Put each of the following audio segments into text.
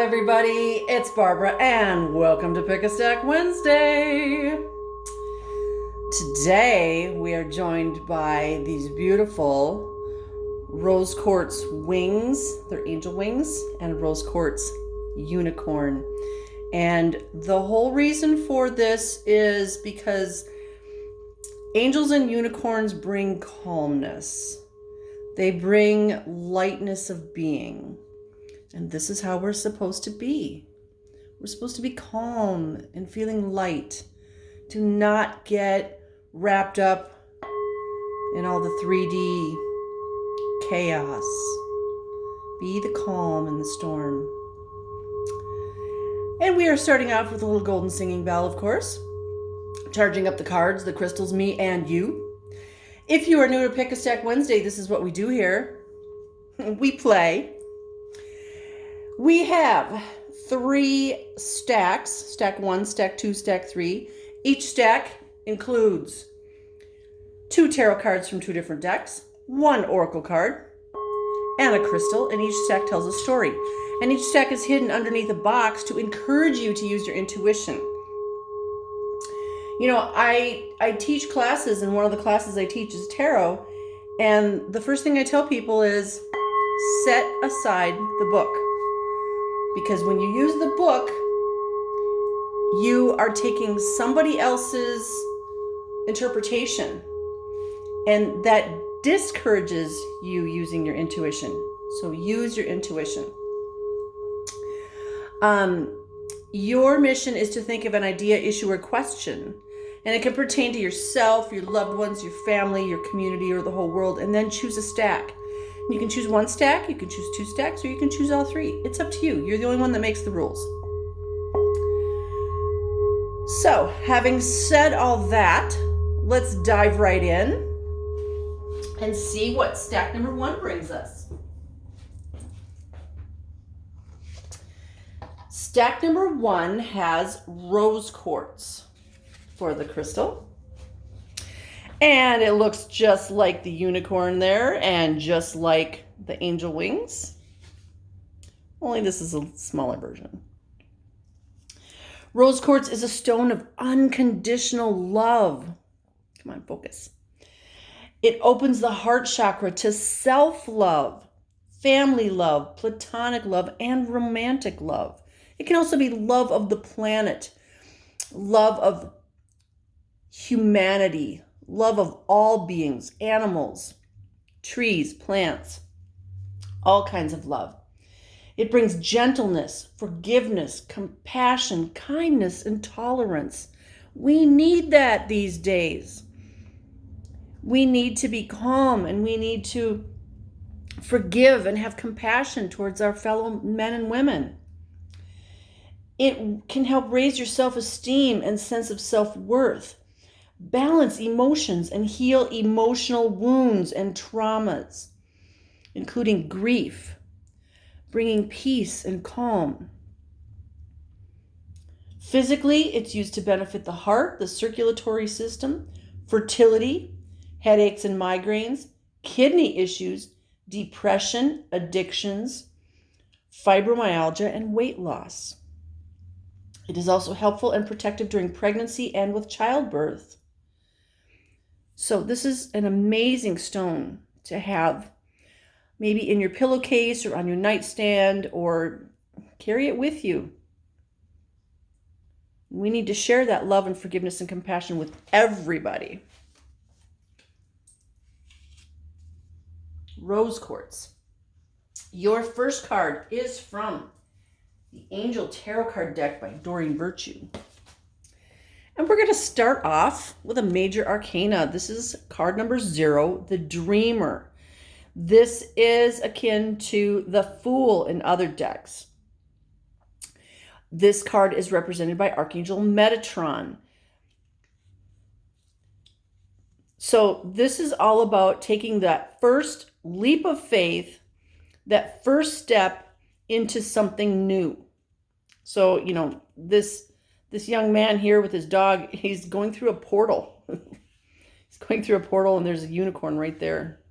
everybody, it's Barbara and welcome to Pick a Stack Wednesday. Today we are joined by these beautiful rose quartz wings. They're angel wings and rose quartz unicorn. And the whole reason for this is because angels and unicorns bring calmness. They bring lightness of being. And this is how we're supposed to be. We're supposed to be calm and feeling light. Do not get wrapped up in all the 3D chaos. Be the calm in the storm. And we are starting off with a little golden singing bell, of course. Charging up the cards, the crystals, me and you. If you are new to Pick a Stack Wednesday, this is what we do here. We play. We have 3 stacks, stack 1, stack 2, stack 3. Each stack includes 2 tarot cards from 2 different decks, 1 oracle card, and a crystal, and each stack tells a story. And each stack is hidden underneath a box to encourage you to use your intuition. You know, I teach classes, and one of the classes I teach is tarot, and the first thing I tell people is set aside the book. Because when you use the book, you are taking somebody else's interpretation, and that discourages you using your intuition. So use your intuition. Your mission is to think of an idea, issue, or question, and it can pertain to yourself, your loved ones, your family, your community, or the whole world, and then choose a stack. You can choose 1 stack, you can choose 2 stacks, or you can choose all 3. It's up to you. You're the only one that makes the rules. So, having said all that, let's dive right in and see what stack number 1 brings us. Stack number 1 has rose quartz for the crystal. And it looks just like the unicorn there and just like the angel wings. Only this is a smaller version. Rose quartz is a stone of unconditional love. Come on, focus. It opens the heart chakra to self-love, family love, platonic love, and romantic love. It can also be love of the planet, love of humanity, love of all beings, animals, trees, plants, all kinds of love. It brings gentleness, forgiveness, compassion, kindness, and tolerance. We need that these days. We need to be calm, and we need to forgive and have compassion towards our fellow men and women. It can help raise your self-esteem and sense of self-worth, balance emotions, and heal emotional wounds and traumas, including grief, bringing peace and calm. Physically, it's used to benefit the heart, the circulatory system, fertility, headaches and migraines, kidney issues, depression, addictions, fibromyalgia, and weight loss. It is also helpful and protective during pregnancy and with childbirth. So this is an amazing stone to have maybe in your pillowcase or on your nightstand, or carry it with you. We need to share that love and forgiveness and compassion with everybody. Rose quartz. Your first card is from the Angel Tarot Card deck by Doreen Virtue. And we're going to start off with a major arcana. This is card number 0, the Dreamer. This is akin to the Fool in other decks. This card is represented by Archangel Metatron. So this is all about taking that first leap of faith, that first step into something new. So, you know, this young man here with his dog, he's going through a portal. He's going through a portal, and there's a unicorn right there.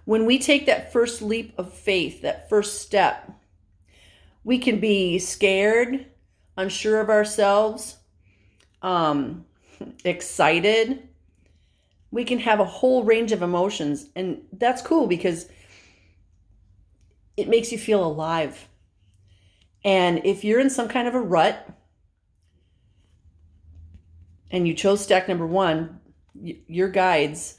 When we take that first leap of faith, that first step, we can be scared, unsure of ourselves, excited. We can have a whole range of emotions, and that's cool because it makes you feel alive. And if you're in some kind of a rut and you chose stack number 1, your guides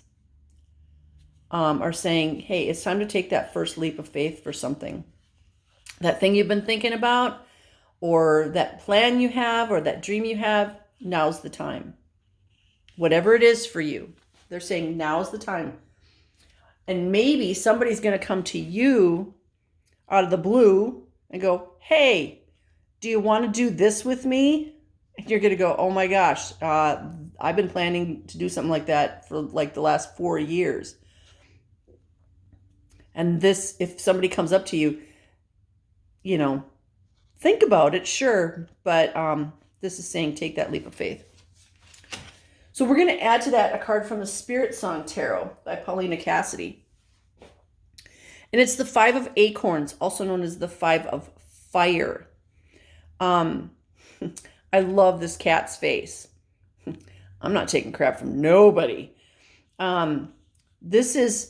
are saying, hey, it's time to take that first leap of faith for something. That thing you've been thinking about, or that plan you have, or that dream you have, now's the time. Whatever it is for you, they're saying now's the time. And maybe somebody's going to come to you out of the blue and go, hey, do you want to do this with me? And you're going to go, oh my gosh, I've been planning to do something like that for like the last 4 years. And this, if somebody comes up to you, think about it, sure. But this is saying take that leap of faith. So we're going to add to that a card from the Spirit Song Tarot by Paulina Cassidy. And it's the 5 of Acorns, also known as the 5 of Fire. I love this cat's face. I'm not taking crap from nobody. This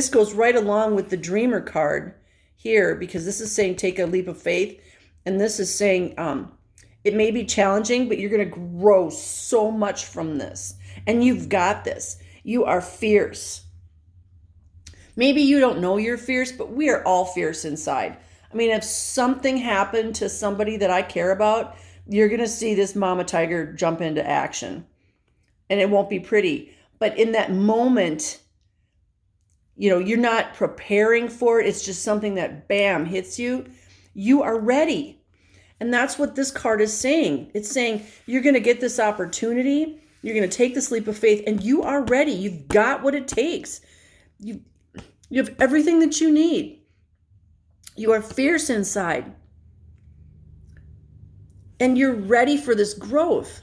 goes right along with the Dreamer card here, because this is saying take a leap of faith. And this is saying it may be challenging, but you're going to grow so much from this. And you've got this. You are fierce. Maybe you don't know you're fierce, but we are all fierce inside. I mean, if something happened to somebody that I care about, you're going to see this mama tiger jump into action. And it won't be pretty. But in that moment, you're not preparing for it. It's just something that, bam, hits you. You are ready. And that's what this card is saying. It's saying you're going to get this opportunity. You're going to take this leap of faith, and you are ready. You've got what it takes. You have everything that you need. You are fierce inside. And you're ready for this growth.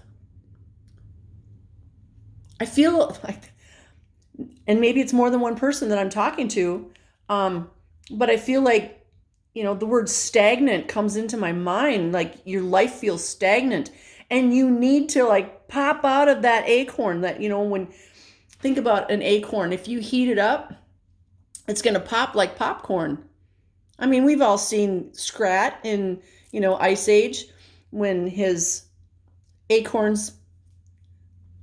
I feel like, and maybe it's more than one person that I'm talking to, but I feel like, the word stagnant comes into my mind. Like your life feels stagnant, and you need to like pop out of that acorn that, think about an acorn. If you heat it up, it's going to pop like popcorn. I mean, we've all seen Scrat in, Ice Age when his acorns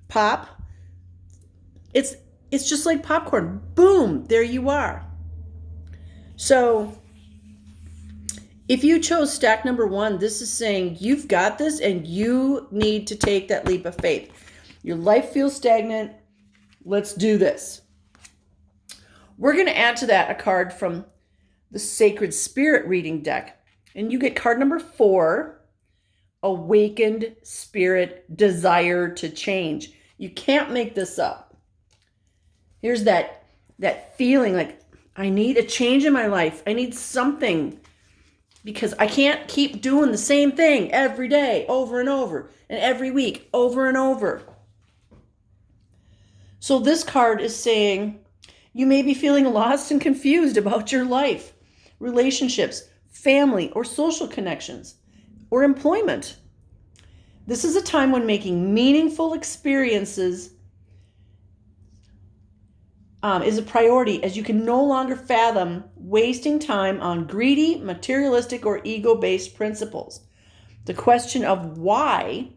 pop. It's just like popcorn. Boom, there you are. So if you chose stack number 1, this is saying you've got this and you need to take that leap of faith. Your life feels stagnant. Let's do this. We're going to add to that a card from the Sacred Spirit reading deck. And you get card number 4, Awakened Spirit Desire to Change. You can't make this up. Here's that feeling like, I need a change in my life. I need something, because I can't keep doing the same thing every day, over and over, and every week, over and over. So this card is saying you may be feeling lost and confused about your life, relationships, family, or social connections, or employment. This is a time when making meaningful experiences is a priority, as you can no longer fathom wasting time on greedy, materialistic, or ego-based principles. The question of why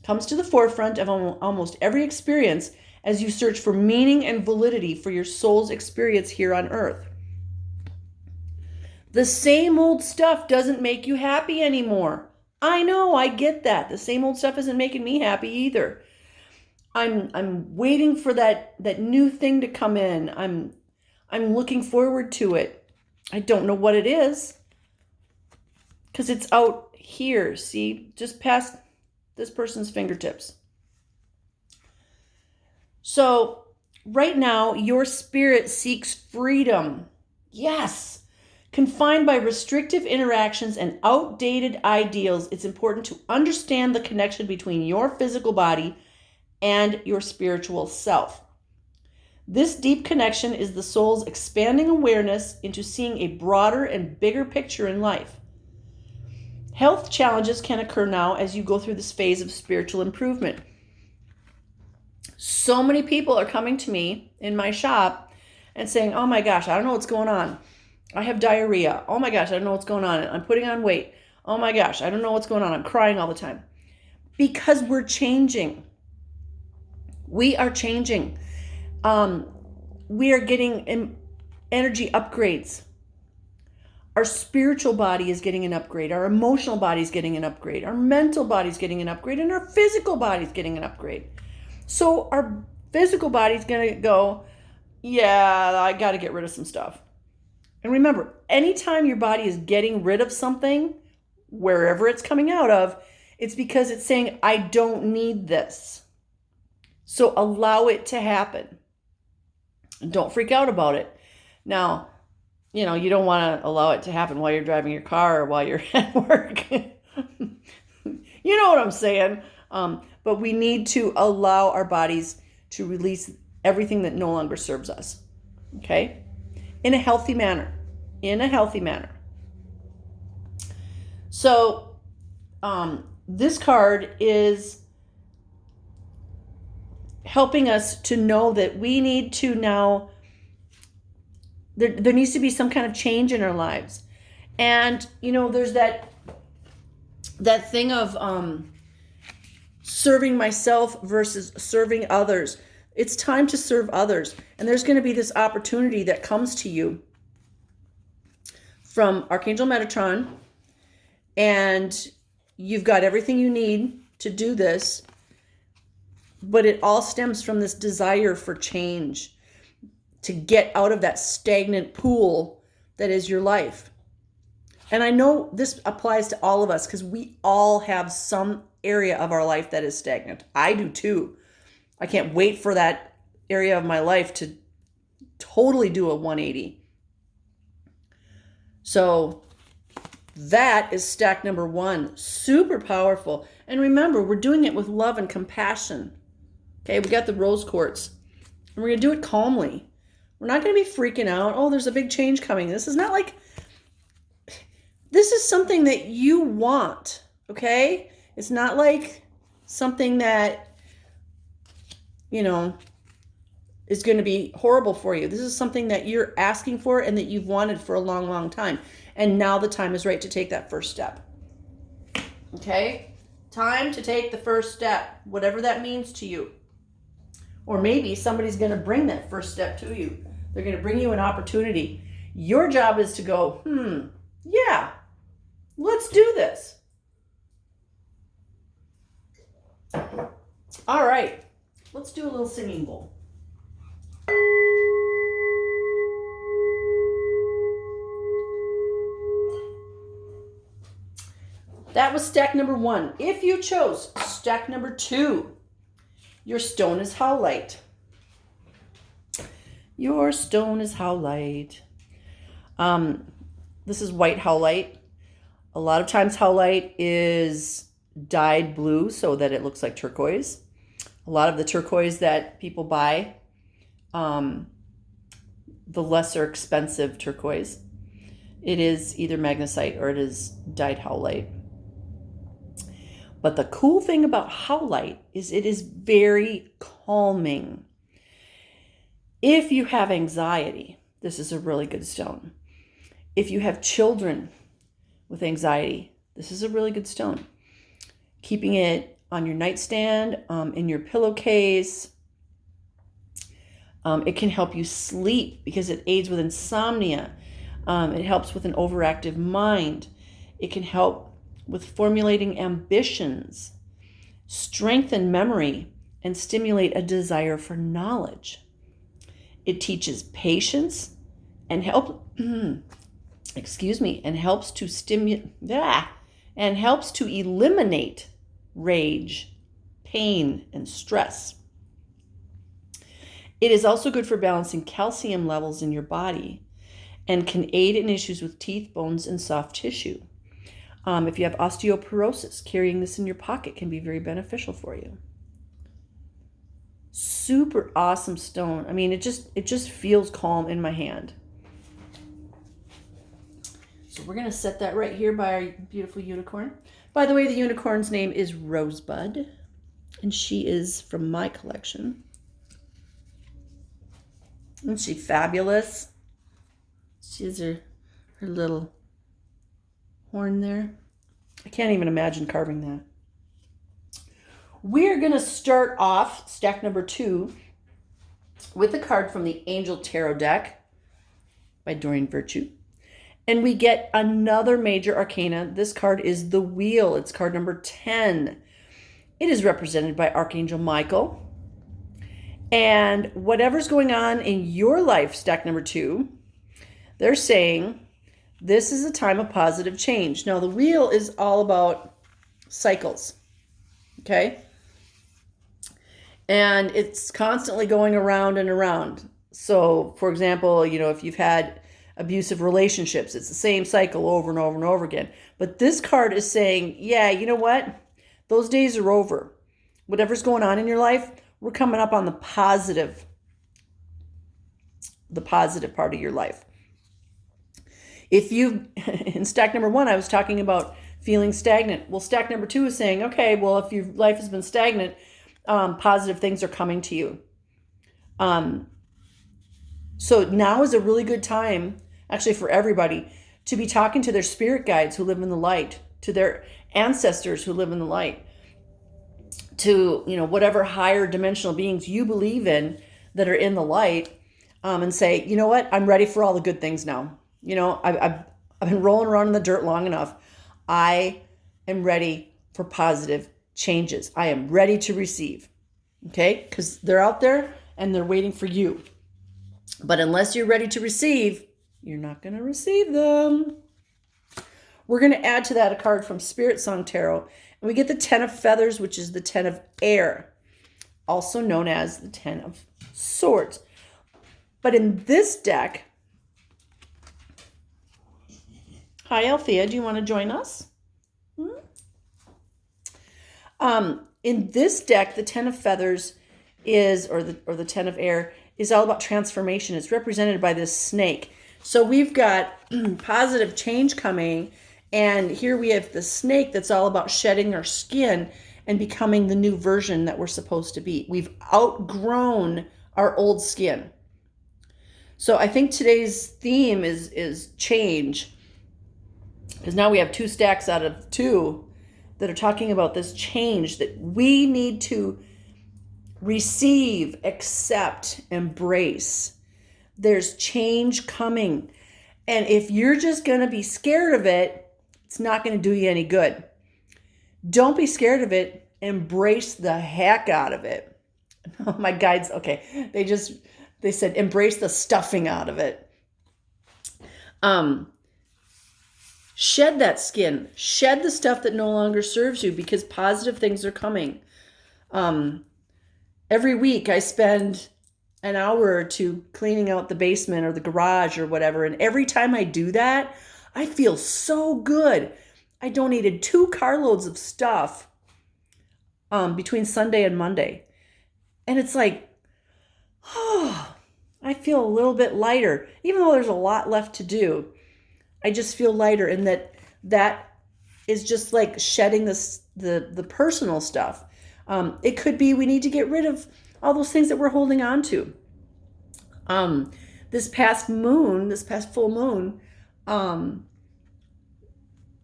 comes to the forefront of almost every experience as you search for meaning and validity for your soul's experience here on earth. The same old stuff doesn't make you happy anymore. I know, I get that. The same old stuff isn't making me happy either. I'm waiting for that new thing to come in. I'm looking forward to it. I don't know what it is, because it's out here, see, just past this person's fingertips. So right now, your spirit seeks freedom. Yes. Confined by restrictive interactions and outdated ideals, it's important to understand the connection between your physical body and your spiritual self. This deep connection is the soul's expanding awareness into seeing a broader and bigger picture in life. Health challenges can occur now as you go through this phase of spiritual improvement. So many people are coming to me in my shop and saying, oh my gosh, I don't know what's going on. I have diarrhea. Oh my gosh, I don't know what's going on. I'm putting on weight. Oh my gosh, I don't know what's going on. I'm crying all the time. Because we're changing. We are changing. We are getting energy upgrades. Our spiritual body is getting an upgrade. Our emotional body is getting an upgrade. Our mental body is getting an upgrade. And our physical body is getting an upgrade. So our physical body is going to go, yeah, I got to get rid of some stuff. And remember, anytime your body is getting rid of something, wherever it's coming out of, it's because it's saying, I don't need this. So allow it to happen. Don't freak out about it. Now, you don't want to allow it to happen while you're driving your car or while you're at work. You know what I'm saying? But we need to allow our bodies to release everything that no longer serves us. Okay? In a healthy manner. So, this card is helping us to know that we need to now, there needs to be some kind of change in our lives. And, there's that thing of serving myself versus serving others. It's time to serve others. And there's going to be this opportunity that comes to you from Archangel Metatron. And you've got everything you need to do this. But it all stems from this desire for change, to get out of that stagnant pool that is your life. And I know this applies to all of us because we all have some area of our life that is stagnant. I do too. I can't wait for that area of my life to totally do a 180. So that is stack number 1. Super powerful. And remember, we're doing it with love and compassion. Okay, we got the rose quartz. And we're going to do it calmly. We're not going to be freaking out. Oh, there's a big change coming. This is something that you want. Okay? It's not like something that, is going to be horrible for you. This is something that you're asking for and that you've wanted for a long, long time. And now the time is right to take that first step. Okay? Time to take the first step, whatever that means to you. Or maybe somebody's going to bring that first step to you. They're going to bring you an opportunity. Your job is to go, yeah, let's do this. All right, let's do a little singing bowl. That was stack number 1. If you chose stack number 2, your stone is howlite. Your stone is howlite. This is white howlite. A lot of times howlite is dyed blue so that it looks like turquoise. A lot of the turquoise that people buy, the lesser expensive turquoise, it is either magnesite or it is dyed howlite. But the cool thing about howlite is it is very calming. If you have anxiety, this is a really good stone. If you have children with anxiety, this is a really good stone. Keeping it on your nightstand, in your pillowcase. It can help you sleep because it aids with insomnia. It helps with an overactive mind. It can help with formulating ambitions, strengthen memory, and stimulate a desire for knowledge. It teaches patience and helps to eliminate rage, pain, and stress. It is also good for balancing calcium levels in your body and can aid in issues with teeth, bones, and soft tissue. If you have osteoporosis, carrying this in your pocket can be very beneficial for you. super awesome stone. I mean, it just feels calm in my hand. So we're going to set that right here by our beautiful unicorn. By the way, the unicorn's name is Rosebud, and she is from my collection. Isn't she fabulous? She has her little horn there. I can't even imagine carving that. We're going to start off stack number 2 with a card from the Angel Tarot deck by Doreen Virtue. And we get another major arcana. This card is the Wheel. It's card number 10. It is represented by Archangel Michael. And whatever's going on in your life, stack number 2, they're saying this is a time of positive change. Now, the Wheel is all about cycles, okay? And it's constantly going around and around. So, for example, if you've had abusive relationships, it's the same cycle over and over and over again. But this card is saying, yeah, you know what? Those days are over. Whatever's going on in your life, we're coming up on the positive part of your life. If in stack number 1, I was talking about feeling stagnant. Well, stack number 2 is saying, okay, well, if your life has been stagnant, positive things are coming to you. So now is a really good time, actually, for everybody to be talking to their spirit guides who live in the light, to their ancestors who live in the light, to whatever higher dimensional beings you believe in that are in the light, and say, you know what, I'm ready for all the good things now. I've been rolling around in the dirt long enough. I am ready for positive changes. I am ready to receive. Okay? Because they're out there and they're waiting for you. But unless you're ready to receive, you're not going to receive them. We're going to add to that a card from Spirit Song Tarot. And we get the 10 of Feathers, which is the 10 of Air, also known as the 10 of Swords. But in this deck, hi, Althea, do you want to join us? In this deck, the 10 of Feathers is, or the 10 of Air, is all about transformation. It's represented by this snake. So we've got positive change coming, and here we have the snake that's all about shedding our skin and becoming the new version that we're supposed to be. We've outgrown our old skin. So I think today's theme is change, because now we have 2 stacks out of 2 that are talking about this change that we need to receive, accept, embrace. There's change coming. And if you're just going to be scared of it, it's not going to do you any good. Don't be scared of it. Embrace the heck out of it. My guides, okay, they said embrace the stuffing out of it. Shed that skin. Shed the stuff that no longer serves you, because positive things are coming. Every week I spend an hour or 2 cleaning out the basement or the garage or whatever. And every time I do that, I feel so good. I donated 2 carloads of stuff between Sunday and Monday. And it's like, oh, I feel a little bit lighter. Even though there's a lot left to do, I just feel lighter. And that is just like shedding the personal stuff. It could be we need to get rid of all those things that we're holding on to. This past full moon,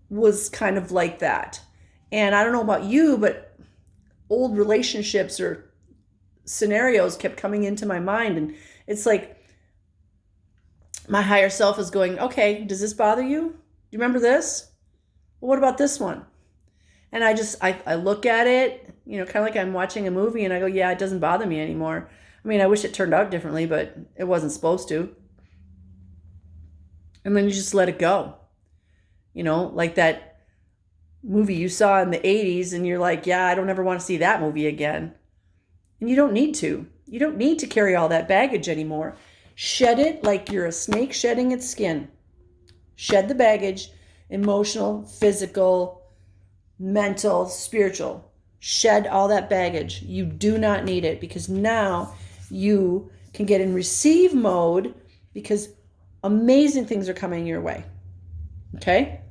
was kind of like that. And I don't know about you, but old relationships or scenarios kept coming into my mind. And it's like my higher self is going, okay, does this bother you? Do you remember this? Well, what about this one? And I look at it, kind of like I'm watching a movie, and I go, yeah, it doesn't bother me anymore. I mean, I wish it turned out differently, but it wasn't supposed to. And then you just let it go. Like that movie you saw in the 80s, and you're like, yeah, I don't ever want to see that movie again. And you don't need to. You don't need to carry all that baggage anymore. Shed it like you're a snake shedding its skin. Shed the baggage, emotional, physical, mental, spiritual. Shed all that baggage. You do not need it, because now you can get in receive mode, because amazing things are coming your way. Okay?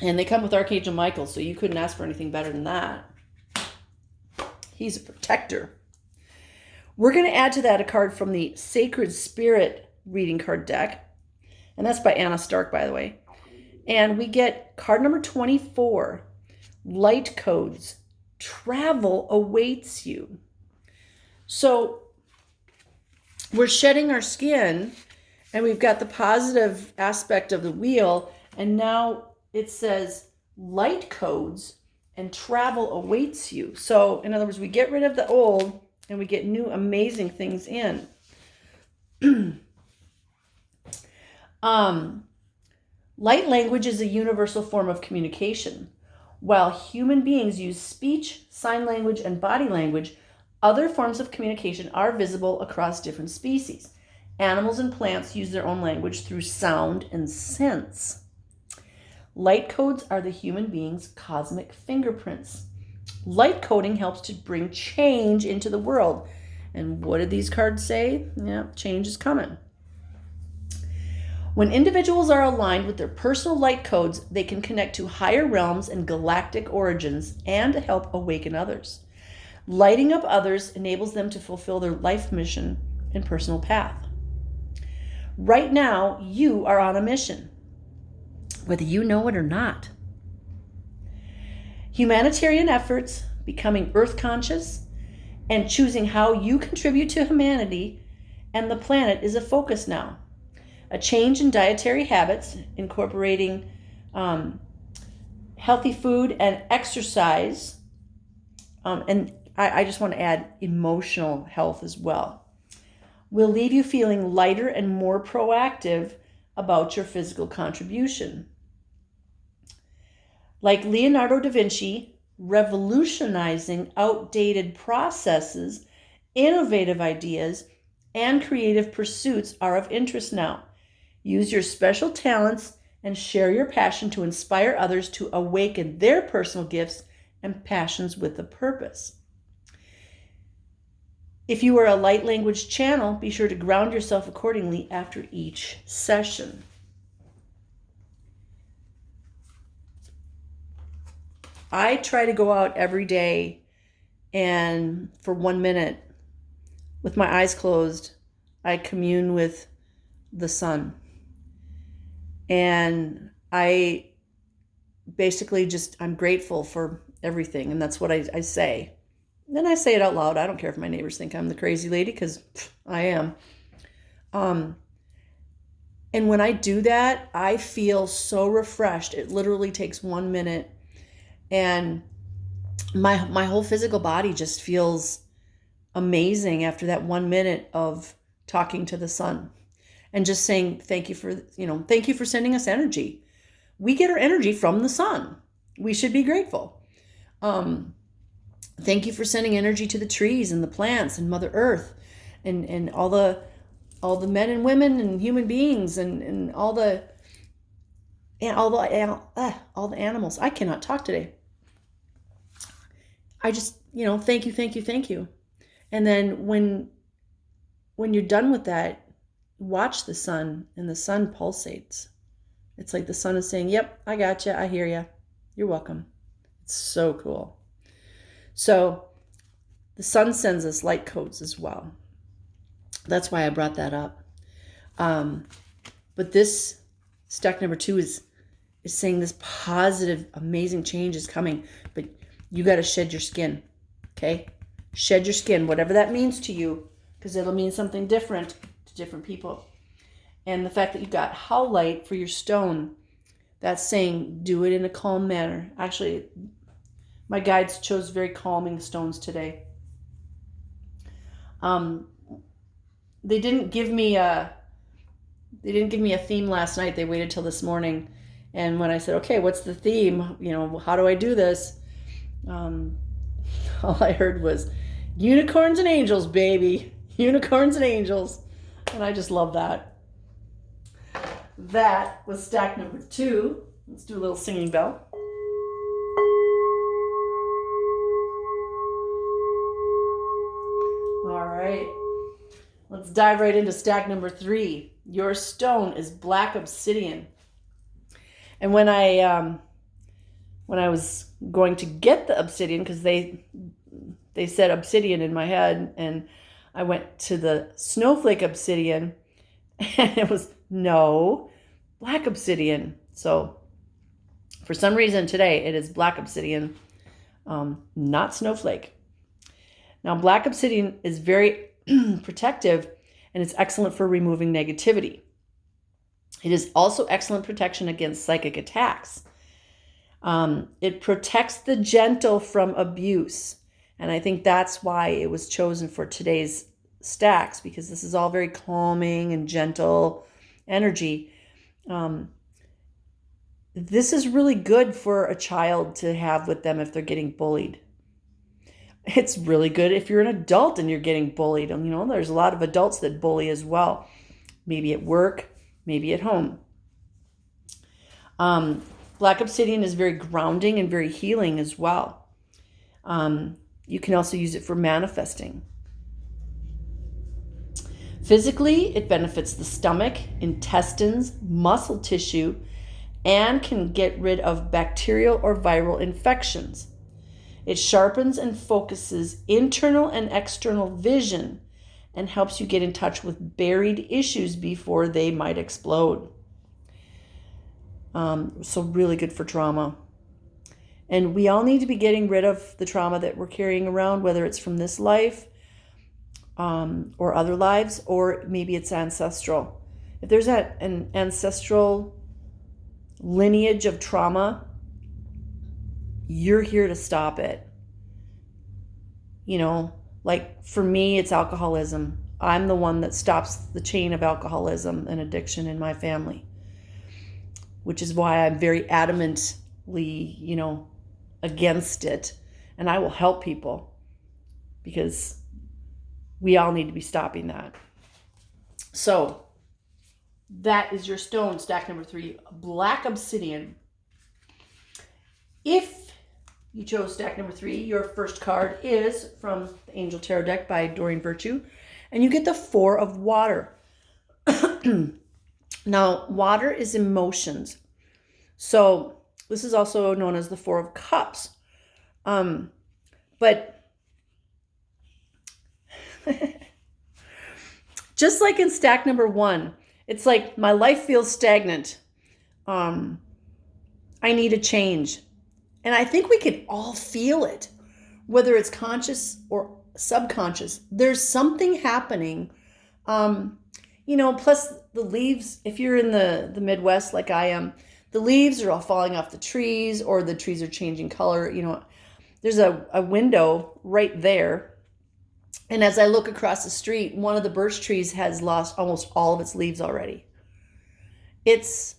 And they come with Archangel Michael, so you couldn't ask for anything better than that. He's a protector. We're going to add to that a card from the Sacred Spirit reading card deck. And that's by Anna Stark, by the way. And we get card number 24, Light Codes. Travel awaits you. So we're shedding our skin, and we've got the positive aspect of the wheel, and now it says light codes and travel awaits you. So in other words, we get rid of the old and we get new amazing things in. Light language is a universal form of communication. While human beings use speech, sign language, and body language, other forms of communication are visible across different species. Animals and plants use their own language through sound and sense. Light codes are the human being's cosmic fingerprints. Light coding helps to bring change into the world. And what did these cards say? Yeah, change is coming. When individuals are aligned with their personal light codes, they can connect to higher realms and galactic origins and help awaken others. Lighting up others enables them to fulfill their life mission and personal path. Right now, you are on a mission, whether you know it or not. Humanitarian efforts, becoming earth conscious, and choosing how you contribute to humanity and the planet is a focus now. A change in dietary habits, incorporating healthy food and exercise, and I just want to add emotional health as well, will leave you feeling lighter and more proactive about your physical contribution. Like Leonardo da Vinci, revolutionizing outdated processes, innovative ideas, and creative pursuits are of interest now. Use your special talents and share your passion to inspire others to awaken their personal gifts and passions with a purpose. If you are a light language channel, be sure to ground yourself accordingly after each session. I try to go out every day and for 1 minute, with my eyes closed, I commune with the sun. And I basically I'm grateful for everything. And that's what I say. Then I say it out loud. I don't care if my neighbors think I'm the crazy lady, because I am. And when I do that, I feel so refreshed. It literally takes 1 minute. And my whole physical body just feels amazing after that 1 minute of talking to the sun and just saying thank you for sending us energy. We get our energy from the sun. We should be grateful. Thank you for sending energy to the trees and the plants and Mother Earth and all the men and women and human beings and all the animals. I cannot talk today. I just, thank you. And then when you're done with that, watch the sun, and the sun pulsates. It's like the sun is saying, yep, I got you. I hear you. You're welcome. It's so cool. So the sun sends us light codes as well. That's why I brought that up. But this stack number 2 is saying this positive, amazing change is coming, but you got to shed your skin. Okay? Shed your skin, whatever that means to you, because it'll mean something different to different people. And the fact that you got howlite for your stone, that's saying do it in a calm manner. Actually, my guides chose very calming stones today. They didn't give me a theme last night. They waited till this morning. And when I said, okay, what's the theme? How do I do this? All I heard was unicorns and angels, baby. Unicorns and angels. And I just love that. That was stack number 2. Let's do a little singing bell. Let's dive right into stack number 3. Your stone is black obsidian. And when I was going to get the obsidian, because they said obsidian in my head, and I went to the snowflake obsidian, and it was no, black obsidian. So for some reason today it is black obsidian, not snowflake. Now, black obsidian is very protective, and it's excellent for removing negativity. It is also excellent protection against psychic attacks. It protects the gentle from abuse. And I think that's why it was chosen for today's stacks, because this is all very calming and gentle energy. This is really good for a child to have with them if they're getting bullied. It's really good if you're an adult and you're getting bullied. And, there's a lot of adults that bully as well. Maybe at work, maybe at home. Black obsidian is very grounding and very healing as well. You can also use it for manifesting. Physically, it benefits the stomach, intestines, muscle tissue, and can get rid of bacterial or viral infections. It sharpens and focuses internal and external vision and helps you get in touch with buried issues before they might explode. So really good for trauma. And we all need to be getting rid of the trauma that we're carrying around, whether it's from this life or other lives, or maybe it's ancestral. If there's an ancestral lineage of trauma, you're here to stop it. Like for me, it's alcoholism. I'm the one that stops the chain of alcoholism and addiction in my family, which is why I'm very adamantly, against it. And I will help people because we all need to be stopping that. So that is your stone, stack number 3, black obsidian. If you chose stack number 3, your first card is from the Angel Tarot deck by Doreen Virtue, and you get the 4 of water. Now, water is emotions. So this is also known as the 4 of Cups. But just like in stack number 1, it's like my life feels stagnant. I need a change. And I think we can all feel it, whether it's conscious or subconscious. There's something happening. Plus the leaves, if you're in the Midwest like I am, the leaves are all falling off the trees, or the trees are changing color. There's a window right there. And as I look across the street, one of the birch trees has lost almost all of its leaves already. It's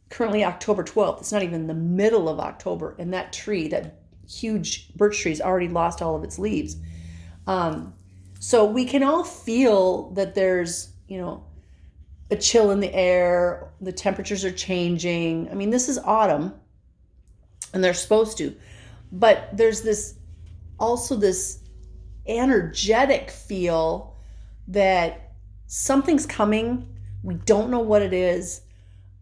currently October 12th. It's not even the middle of October. And that tree, that huge birch tree, has already lost all of its leaves. So we can all feel that there's, a chill in the air. The temperatures are changing. I mean, this is autumn, and they're supposed to. But there's this energetic feel that something's coming. We don't know what it is.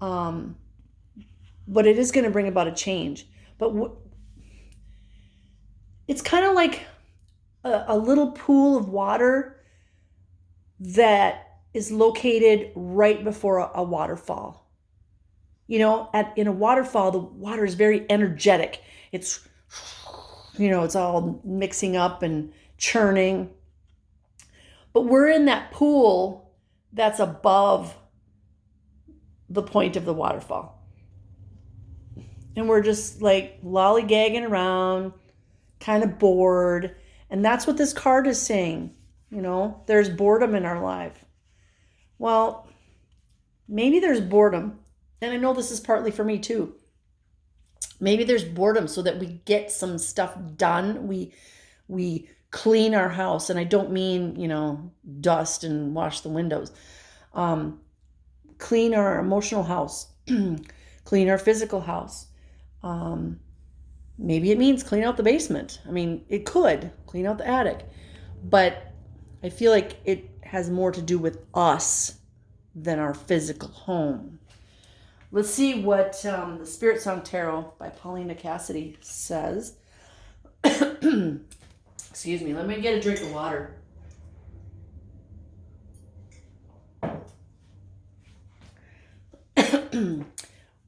But it is going to bring about a change. But it's kind of like a little pool of water that is located right before a waterfall. In a waterfall, the water is very energetic. It's, it's all mixing up and churning. But we're in that pool that's above the point of the waterfall. And we're just like lollygagging around, kind of bored. And that's what this card is saying. There's boredom in our life. Well, maybe there's boredom. And I know this is partly for me too. Maybe there's boredom so that we get some stuff done. We clean our house. And I don't mean, dust and wash the windows. Clean our emotional house. Clean our physical house. Maybe it means clean out the basement. I mean, it could clean out the attic, but I feel like it has more to do with us than our physical home. Let's see what the Spirit Song Tarot by Paulina Cassidy says. Excuse me, let me get a drink of water.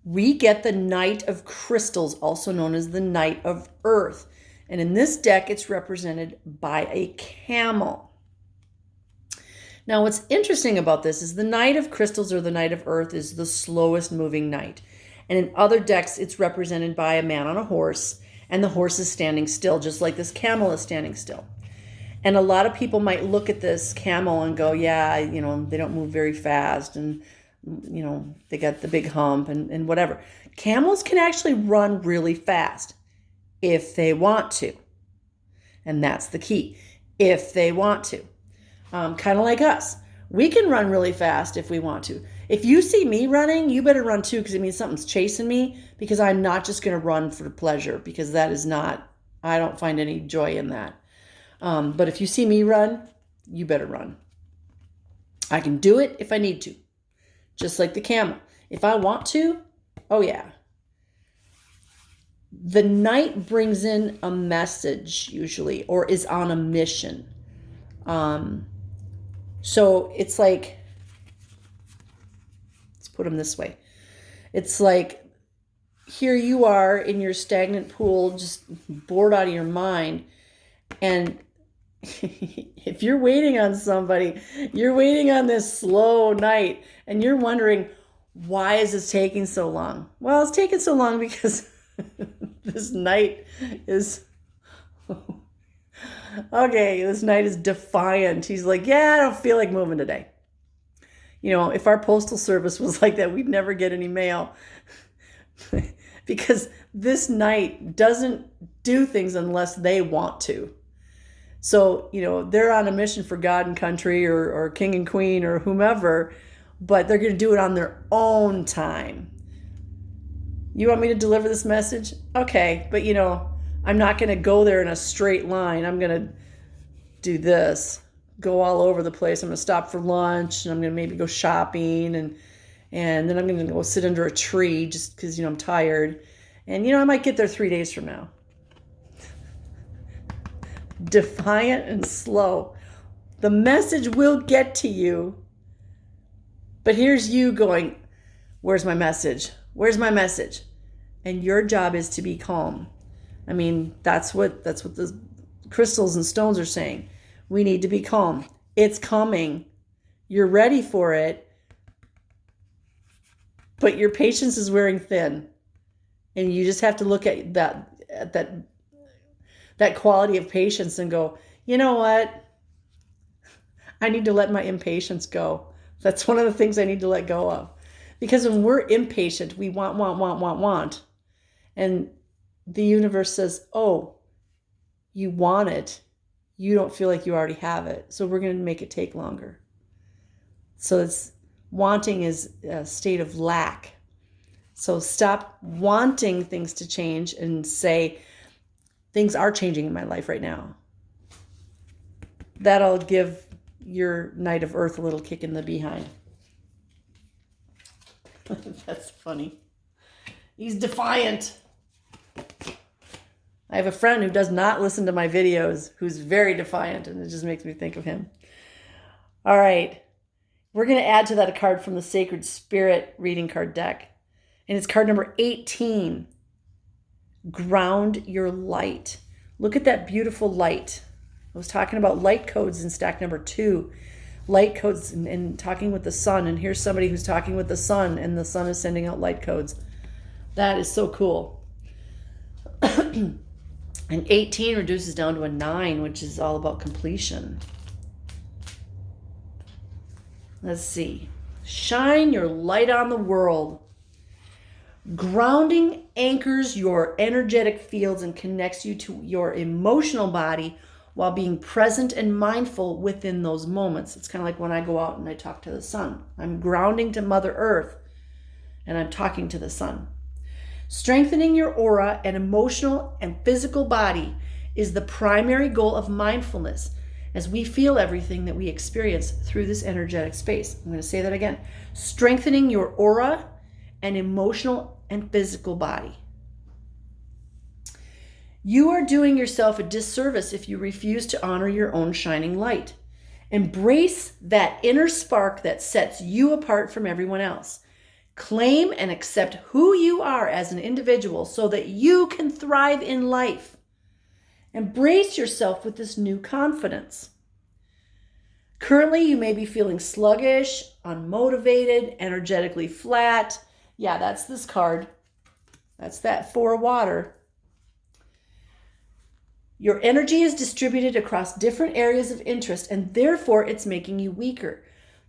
We get the Knight of Crystals, also known as the Knight of Earth. And in this deck, it's represented by a camel. Now, what's interesting about this is the Knight of Crystals or the Knight of Earth is the slowest moving knight. And in other decks, it's represented by a man on a horse, and the horse is standing still, just like this camel is standing still. And a lot of people might look at this camel and go, yeah, you know, they don't move very fast, and you know, they got the big hump and whatever. Camels can actually run really fast if they want to. And that's the key, if they want to. Kind of like us. We can run really fast if we want to. If you see me running, you better run too, because it means something's chasing me, because I'm not just going to run for pleasure, because that is not, I don't find any joy in that. But if you see me run, you better run. I can do it if I need to. Just like the camel. If I want to, oh yeah. The knight brings in a message usually, or is on a mission. So it's like, let's put them this way. It's like, here you are in your stagnant pool, just bored out of your mind. And if you're waiting on somebody, you're waiting on this slow night, and you're wondering, why is this taking so long? Well, it's taking so long because this night is, okay, this night is defiant. He's like, yeah, I don't feel like moving today. You know, if our postal service was like that, we'd never get any mail. Because this night doesn't do things unless they want to. So, you know, they're on a mission for God and country, or king and queen or whomever, but they're going to do it on their own time. You want me to deliver this message? Okay, but you know, I'm not going to go there in a straight line. I'm going to do this, go all over the place. I'm going to stop for lunch, and I'm going to maybe go shopping, and then I'm going to go sit under a tree just because, you know, I'm tired. And, you know, I might get there 3 days from now. Defiant and slow. The message will get to you. But here's you going, where's my message? Where's my message? And your job is to be calm. I mean, that's what the crystals and stones are saying. We need to be calm. It's coming. You're ready for it. But your patience is wearing thin. And you just have to look at that quality of patience and go, you know what? I need to let my impatience go. That's one of the things I need to let go of. Because when we're impatient, we want. And the universe says, oh, you want it. You don't feel like you already have it. So we're going to make it take longer. So wanting is a state of lack. So stop wanting things to change and say, things are changing in my life right now. That'll give your Knight of Earth a little kick in the behind. That's funny. He's defiant. I have a friend who does not listen to my videos who's very defiant, and it just makes me think of him. All right. We're going to add to that a card from the Sacred Spirit reading card deck. And it's card number 18. Ground your light. Look at that beautiful light. I was talking about light codes in stack number 2. Light codes and talking with the sun. And here's somebody who's talking with the sun, and the sun is sending out light codes. That is so cool. And 18 reduces down to a 9, which is all about completion. Let's see. Shine your light on the world. Grounding anchors your energetic fields and connects you to your emotional body while being present and mindful within those moments. It's kind of like when I go out and I talk to the sun. I'm grounding to Mother Earth and I'm talking to the sun. Strengthening your aura and emotional and physical body is the primary goal of mindfulness. as we feel everything that we experience through this energetic space. I'm going to say that again. Strengthening your aura and emotional and physical body. You are doing yourself a disservice if you refuse to honor your own shining light. Embrace that inner spark that sets you apart from everyone else. Claim and accept who you are as an individual so that you can thrive in life. Embrace yourself with this new confidence. Currently, you may be feeling sluggish, unmotivated, energetically flat. Yeah, that's this card. That's that 4 water. Your energy is distributed across different areas of interest, and therefore it's making you weaker.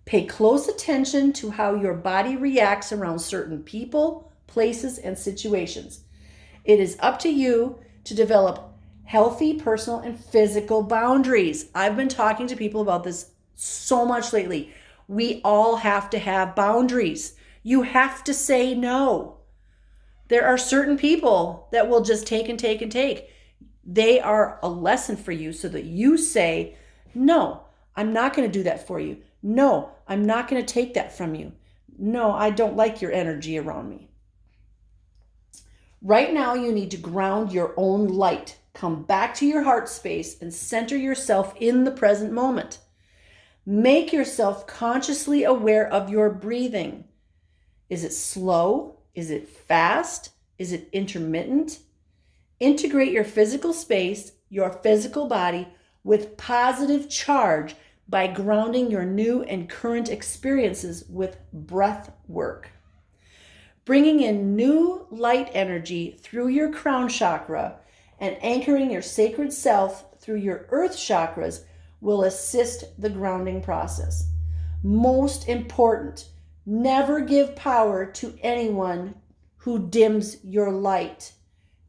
Pay close attention to how your body reacts around certain people, places, and situations. It is up to you to develop healthy personal and physical boundaries. I've been talking to people about this so much lately. We all have to have boundaries. You have to say no. There are certain people that will just take and take and take. They are a lesson for you so that you say, no, I'm not going to do that for you. No, I'm not going to take that from you. No, I don't like your energy around me. Right now, you need to ground your own light. Come back to your heart space and center yourself in the present moment. Make yourself consciously aware of your breathing. Is it slow? Is it fast? Is it intermittent? Integrate your physical space, your physical body, with positive charge by grounding your new and current experiences with breath work. Bringing in new light energy through your crown chakra and anchoring your sacred self through your earth chakras will assist the grounding process. Most important, never give power to anyone who dims your light.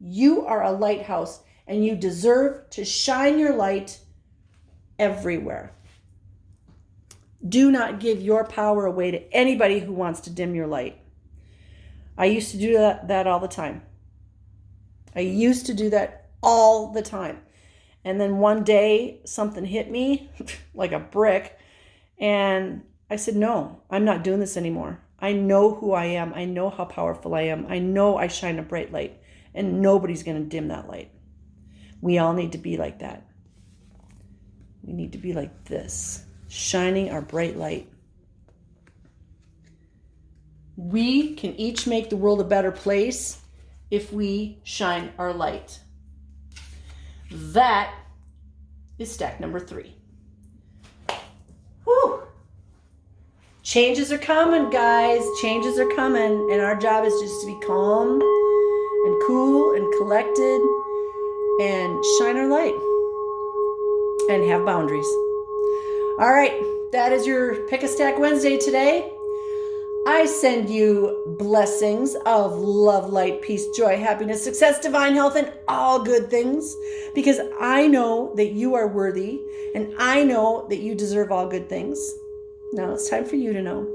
You are a lighthouse and you deserve to shine your light everywhere. Do not give your power away to anybody who wants to dim your light. I used to do that all the time. I used to do that all the time. And then one day something hit me like a brick. And I said, no, I'm not doing this anymore. I know who I am. I know how powerful I am. I know I shine a bright light. And nobody's going to dim that light. We all need to be like that. We need to be like this, shining our bright light. We can each make the world a better place if we shine our light. That is stack number 3. Whew. Changes are coming, guys. Changes are coming. And our job is just to be calm and cool and collected and shine our light and have boundaries. All right, that is your Pick a Stack Wednesday today. I send you blessings of love, light, peace, joy, happiness, success, divine health, and all good things, because I know that you are worthy and I know that you deserve all good things. Now it's time for you to know.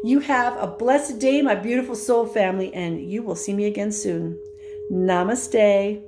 You have a blessed day, my beautiful soul family, and you will see me again soon. Namaste.